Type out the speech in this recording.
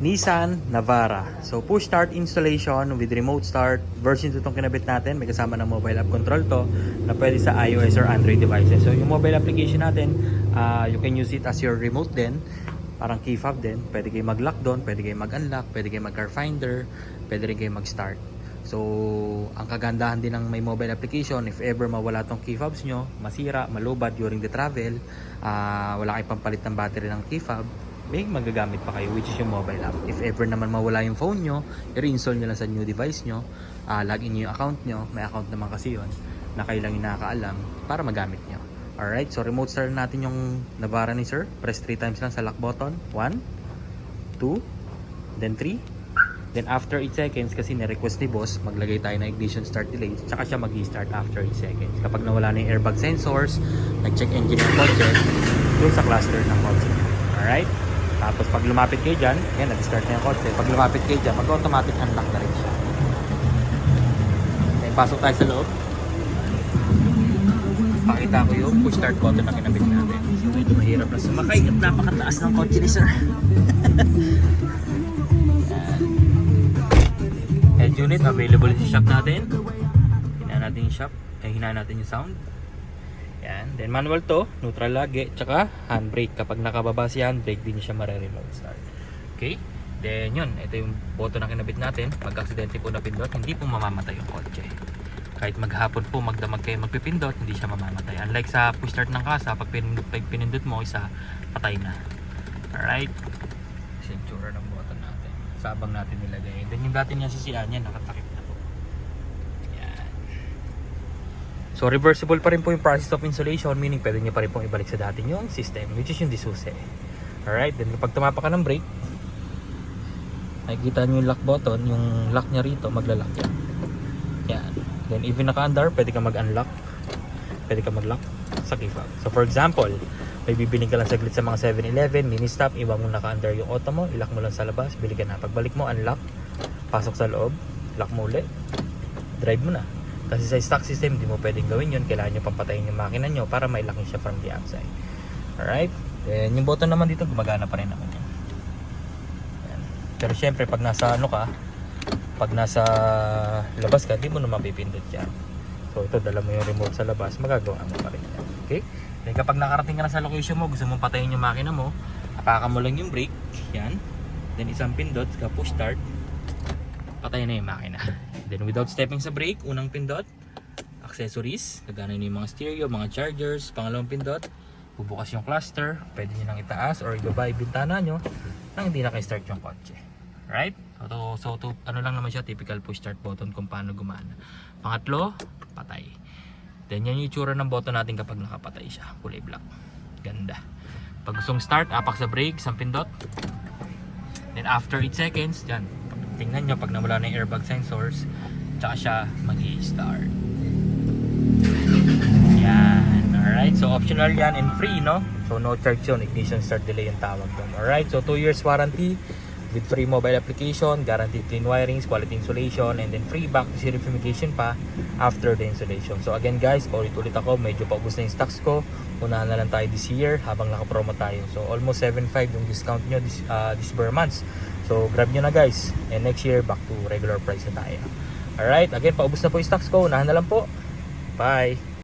Nissan Navara. So push start installation with remote start. Version 2 itong kinabit natin. May kasama ng mobile app control to na pwede sa iOS or Android devices. So yung mobile application natin, you can use it as your remote din. Parang key fob din. Pwede kayo mag-lock doon, pwede kayo mag-unlock, pwede kayo mag-car finder, pwede rin kayo mag-start. So ang kagandahan din ng may mobile application, if ever mawala tong key fobs nyo, masira, malubad during the travel, wala kayong pampalit ng battery ng key fob, may magagamit pa kayo, which is yung mobile app. If ever naman mawala yung phone nyo, i-reinstall nyo lang sa new device nyo, login nyo yung account nyo, may account naman kasi yun na kayo lang yung nakakaalam para magamit nyo. Alright, so remote start natin yung Navara ni sir. Press 3 times lang sa lock button. 1, 2, then 3. Then after 8 seconds, kasi ni-request ni boss, maglagay tayo ng ignition start delay, tsaka siya mag-i-start after 8 seconds. Kapag nawala na yung airbag sensors, nag-check engine ng kotse, doon sa cluster ng kotse. Alright? Tapos pag lumapit kayo dyan, yan, nag-start na yung kotse. Pag lumapit kayo dyan, mag-automatic unlock na rin siya. Okay, pasok tayo sa loob. Pakita ko yung push start button na kinabit natin. So medyo mahirap na sumakay at napakataas ng kotse ni sir. Head unit available sa shop natin. Hinaan natin yung shop, hinaan natin yung sound. Yan. Then manual to, neutral lagi, tsaka handbrake. Kapag nakababa si handbrake, di niya siya mare-remote start. Okay? Then yun, ito yung button na kinabit natin. Pag aksidente po napindot, hindi po mamamatay yung kotse. Kahit maghapon po, magdamag kayo magpipindot, hindi siya mamamatay. Unlike sa push start ng kasa, pag pinindot mo, isa patay na. Alright? Sensura ng button natin. Sabang natin nilagay. Then yung dati niya sisiyan niya, nakatakip na po. Yan. So reversible pa rin po yung process of installation, meaning pwede nyo pa rin pong ibalik sa dati yung system, which is yung disuse. Alright, then kapag tumapak ka ng brake, nakikita nyo yung lock button, yung lock nya rito, magla-lock yan. Yan. Then even naka-under, pwede ka mag-unlock, pwede ka mag-lock sa key fob. So for example, may bibiling ka lang saglit sa mga 7-Eleven, mini stop, iba mo naka-under yung auto mo, ilock mo lang sa labas, bili ka na. Pagbalik mo, unlock, pasok sa loob, lock mo ulit, drive mo na. Kasi sa stock system, hindi mo pwedeng gawin yun. Kailangan nyo pampatayin yung makina nyo para mailock nyo siya from the outside. Alright? Then yung button naman dito, gumagana pa rin naman yan. Yan. Pero syempre, pag nasa ano ka, pag nasa labas ka, hindi mo na mapipindot yan. So ito, dala mo yung remote sa labas, magagawa mo pa rin yan. Okay? Then kapag nakarating ka na sa location mo, gusto mong patayin yung makina mo, apakan mo lang yung brake, yan. Then isang pindot, push start, patayin na yung makina. Then without stepping sa brake, unang pindot, accessories, gagana nyo yung mga stereo, mga chargers, pangalawang pindot, bubukas yung cluster, pwede nyo nang itaas or ibaba yung bintana nyo nang hindi na kayo start yung kotse. Right? So ano lang naman siya, typical push start button kung paano gumana. Pangatlo, patay. Then yan yung itsura ng button natin kapag nakapatay siya, kulay black. Ganda. Pag gustong start, apak sa brake, isang pindot. Then after 8 seconds, yan, tingnan nyo pag nawala na yung airbag sensors, tsaka siya mag-i-start. Yan. Alright, so optional yan and free, no? So no charge yun, ignition start delay yung tawag doon. Alright, so 2 years warranty with free mobile application, guaranteed clean wirings, quality insulation, and then free back to zero fumigation pa after the installation. So again guys, paulit-ulit ako, medyo paubos na yung stocks ko. Unahan na lang tayo this year habang naka-promo tayo. So almost 7.5 yung discount nyo this per month. So grab nyo na guys, and next year back to regular price na tayo. Alright, again paubos na po yung stocks ko, unahan na lang po. Bye!